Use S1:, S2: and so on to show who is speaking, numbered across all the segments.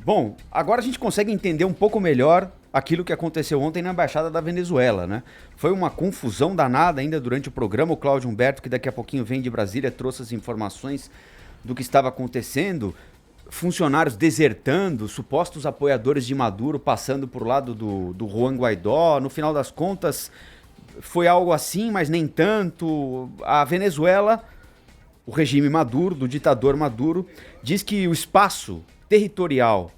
S1: Bom, agora a gente consegue entender um pouco melhor aquilo que aconteceu ontem na Embaixada da Venezuela, né? Foi uma confusão danada ainda durante o programa. O Cláudio Humberto, que daqui a pouquinho vem de Brasília, trouxe as informações do que estava acontecendo. Funcionários desertando, supostos apoiadores de Maduro passando por lado do Juan Guaidó. No final das contas, foi algo assim, mas nem tanto. A Venezuela, o regime Maduro, do ditador Maduro, diz que o espaço territorial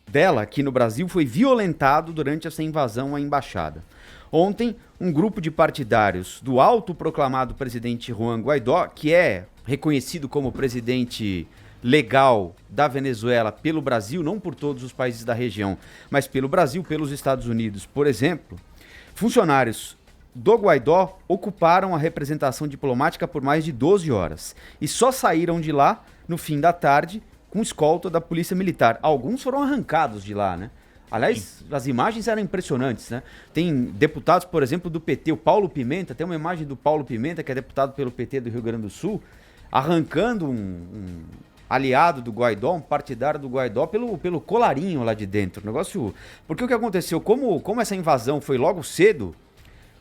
S1: dela aqui no Brasil foi violentado durante essa invasão à embaixada. Ontem, um grupo de partidários do autoproclamado presidente Juan Guaidó, que é reconhecido como presidente legal da Venezuela pelo Brasil, não por todos os países da região, mas pelo Brasil, pelos Estados Unidos, por exemplo, funcionários do Guaidó ocuparam a representação diplomática por mais de 12 horas e só saíram de lá no fim da tarde com escolta da polícia militar. Alguns foram arrancados de lá, né? Aliás, as imagens eram impressionantes, né? Tem deputados, por exemplo, do PT, o Paulo Pimenta, tem uma imagem do Paulo Pimenta, que é deputado pelo PT do Rio Grande do Sul, arrancando um aliado do Guaidó, um partidário do Guaidó, pelo colarinho lá de dentro. Negócio. Porque o que aconteceu? Como essa invasão foi logo cedo,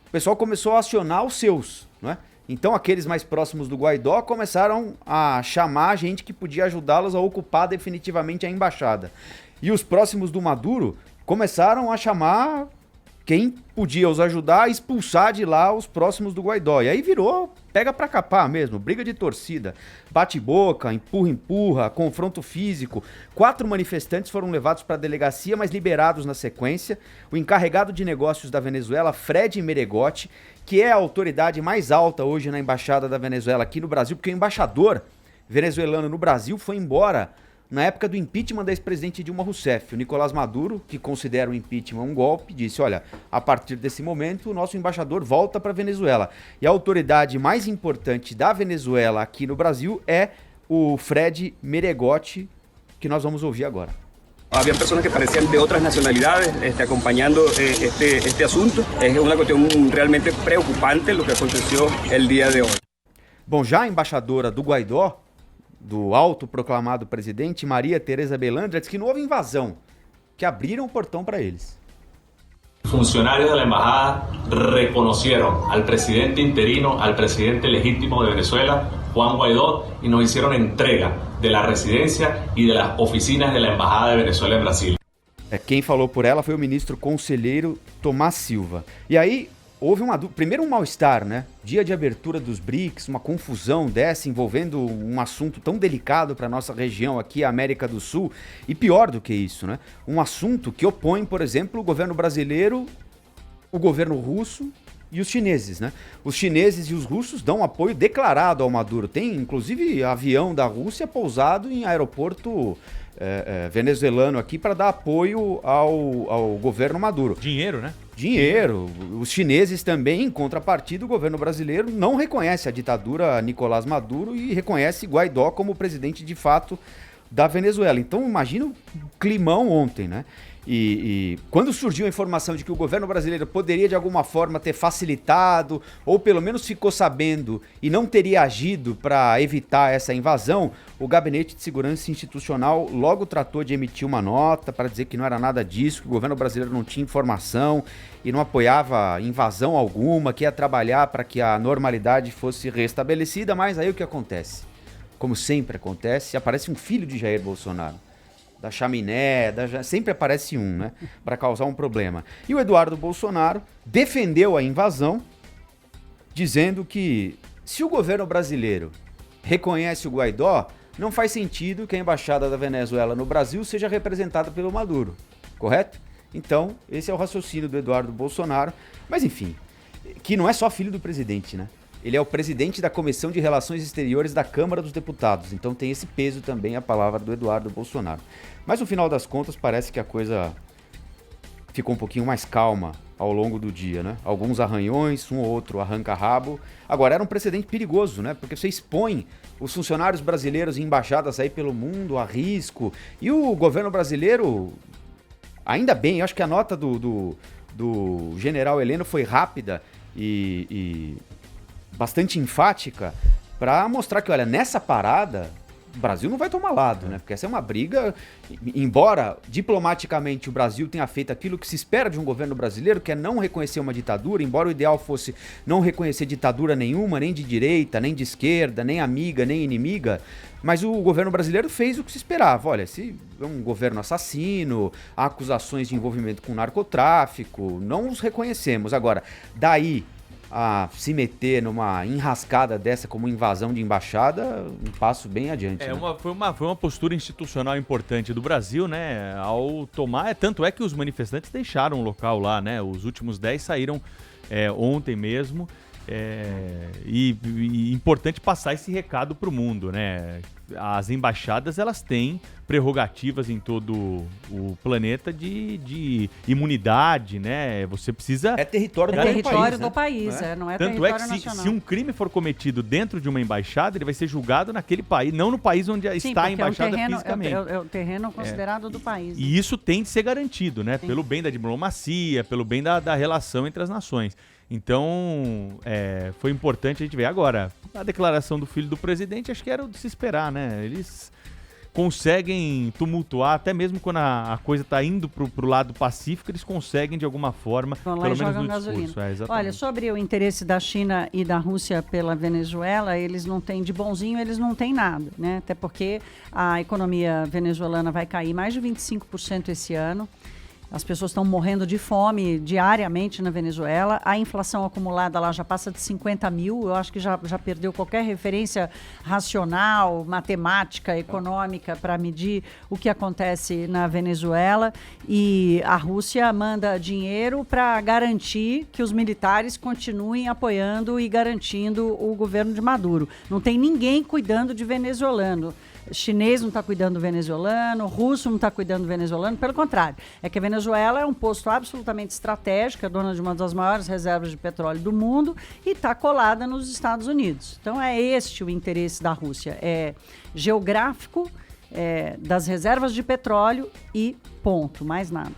S1: o pessoal começou a acionar os seus, né? Então aqueles mais próximos do Guaidó começaram a chamar a gente que podia ajudá-los a ocupar definitivamente a embaixada. E os próximos do Maduro começaram a chamar quem podia os ajudar a expulsar de lá os próximos do Guaidó. E aí virou pega pra capar mesmo, briga de torcida, bate-boca, empurra-empurra, confronto físico. 4 manifestantes foram levados para a delegacia, mas liberados na sequência. O encarregado de negócios da Venezuela, Fred Meregotti, que é a autoridade mais alta hoje na Embaixada da Venezuela aqui no Brasil, porque o embaixador venezuelano no Brasil foi embora na época do impeachment da ex-presidente Dilma Rousseff. O Nicolás Maduro, que considera o impeachment um golpe, disse, olha, a partir desse momento o nosso embaixador volta para a Venezuela. E a autoridade mais importante da Venezuela aqui no Brasil é o Fred Meregotti, que nós vamos ouvir agora.
S2: Había personas que parecían de otras nacionalidades acompañando este asunto. Es una cuestión realmente preocupante lo que aconteció el día de hoy.
S1: Bom, já a embaixadora do Guaidó, do autoproclamado presidente, Maria Teresa Belandra, diz que não houve invasão, que abriram o portão para eles.
S3: Funcionarios de la embajada reconocieron al presidente interino, al presidente legítimo de Venezuela, Juan Guaidó, y nos hicieron entrega de la residencia y de las oficinas de la embajada de Venezuela en Brasil.
S1: Quem falou por ela foi o ministro conselheiro Tomás Silva. E aí houve primeiro um mal-estar, né? Dia de abertura dos BRICS, uma confusão dessa envolvendo um assunto tão delicado para nossa região aqui, a América do Sul. E pior do que isso, né? Um assunto que opõe, por exemplo, o governo brasileiro, o governo russo e os chineses, né? Os chineses e os russos dão apoio declarado ao Maduro. Tem, inclusive, avião da Rússia pousado em aeroporto venezuelano aqui para dar apoio ao governo Maduro.
S4: Dinheiro, né?
S1: Dinheiro. Os chineses também, em contrapartida, o governo brasileiro não reconhece a ditadura Nicolás Maduro e reconhece Guaidó como presidente de fato da Venezuela. Então imagina o climão ontem, né? E quando surgiu a informação de que o governo brasileiro poderia de alguma forma ter facilitado, ou pelo menos ficou sabendo e não teria agido para evitar essa invasão, o Gabinete de Segurança Institucional logo tratou de emitir uma nota para dizer que não era nada disso, que o governo brasileiro não tinha informação e não apoiava invasão alguma, que ia trabalhar para que a normalidade fosse restabelecida. Mas aí o que acontece? Como sempre acontece, aparece um filho de Jair Bolsonaro. Da chaminé, sempre aparece um, né? Para causar um problema. E o Eduardo Bolsonaro defendeu a invasão, dizendo que se o governo brasileiro reconhece o Guaidó, não faz sentido que a embaixada da Venezuela no Brasil seja representada pelo Maduro, correto? Então, esse é o raciocínio do Eduardo Bolsonaro. Mas enfim, que não é só filho do presidente, né? Ele é o presidente da Comissão de Relações Exteriores da Câmara dos Deputados, então tem esse peso também a palavra do Eduardo Bolsonaro. Mas no final das contas parece que a coisa ficou um pouquinho mais calma ao longo do dia, né? Alguns arranhões, um ou outro arranca-rabo. Agora, era um precedente perigoso, né? Porque você expõe os funcionários brasileiros em embaixadas aí pelo mundo a risco. E o governo brasileiro, ainda bem, eu acho que a nota do general Heleno foi rápida e bastante enfática para mostrar que, olha, nessa parada o Brasil não vai tomar lado, né? Porque essa é uma briga, embora diplomaticamente o Brasil tenha feito aquilo que se espera de um governo brasileiro, que é não reconhecer uma ditadura, embora o ideal fosse não reconhecer ditadura nenhuma, nem de direita, nem de esquerda, nem amiga, nem inimiga, mas o governo brasileiro fez o que se esperava. Olha, se é um governo assassino, há acusações de envolvimento com narcotráfico, não os reconhecemos. Agora, daí a se meter numa enrascada dessa como invasão de embaixada, um passo bem adiante. Né?
S4: Foi uma postura institucional importante do Brasil, né? Ao tomar, tanto é que os manifestantes deixaram o local lá, né? Os últimos 10 saíram ontem mesmo. E importante passar esse recado para o mundo, né? As embaixadas, elas têm prerrogativas em todo o planeta de imunidade, né? Você precisa...
S1: É território
S4: do
S5: país,
S4: né?
S5: Não é
S4: Tanto
S5: território
S4: é que
S5: nacional.
S4: se um crime for cometido dentro de uma embaixada, ele vai ser julgado naquele país, não no país onde está a embaixada fisicamente.
S5: É o terreno considerado do país. Né?
S4: E isso tem de ser garantido, né? Sim. Pelo bem da diplomacia, pelo bem da relação entre as nações. Então, foi importante a gente ver. Agora, a declaração do filho do presidente, acho que era o de se esperar, né? Eles conseguem tumultuar, até mesmo quando a coisa está indo pro lado pacífico, eles conseguem de alguma forma, pelo menos no discurso.
S5: Olha, sobre o interesse da China e da Rússia pela Venezuela, eles não têm de bonzinho, eles não têm nada, né? Até porque a economia venezuelana vai cair mais de 25% esse ano. As pessoas estão morrendo de fome diariamente na Venezuela. A inflação acumulada lá já passa de 50 mil. Eu acho que já perdeu qualquer referência racional, matemática, econômica para medir o que acontece na Venezuela. E a Rússia manda dinheiro para garantir que os militares continuem apoiando e garantindo o governo de Maduro. Não tem ninguém cuidando de venezuelano. Chinês não está cuidando do venezuelano, russo não está cuidando do venezuelano, pelo contrário. É que a Venezuela é um posto absolutamente estratégico, é dona de uma das maiores reservas de petróleo do mundo e está colada nos Estados Unidos. Então é este o interesse da Rússia, é geográfico, das reservas de petróleo e ponto, mais nada.